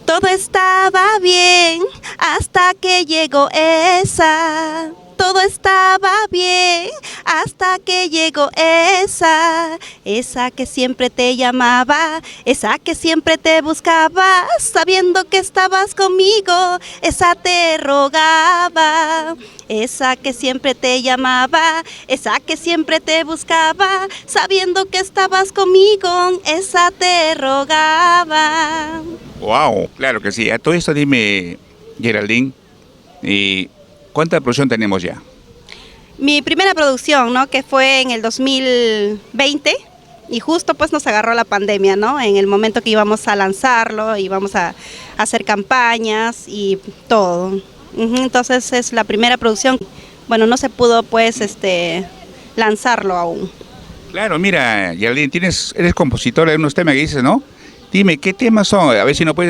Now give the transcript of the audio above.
Todo estaba bien hasta que llegó esa. Todo estaba bien hasta que llegó esa que siempre te llamaba, esa que siempre te buscaba, sabiendo que estabas conmigo, esa te rogaba, esa que siempre te llamaba, esa que siempre te buscaba, sabiendo que estabas conmigo, esa te rogaba. Wow, claro que sí. A todo esto dime, Geraldine, ¿y cuánta producción tenemos ya? Mi primera producción, ¿no? Que fue en el 2020 y justo pues nos agarró la pandemia, ¿no? En el momento que íbamos a lanzarlo, íbamos a hacer campañas y todo. Entonces es la primera producción. Bueno, no se pudo pues lanzarlo aún. Claro, mira, Geraldine, eres compositora de unos temas que dices, ¿no? Dime, ¿qué temas son? A ver si no puedes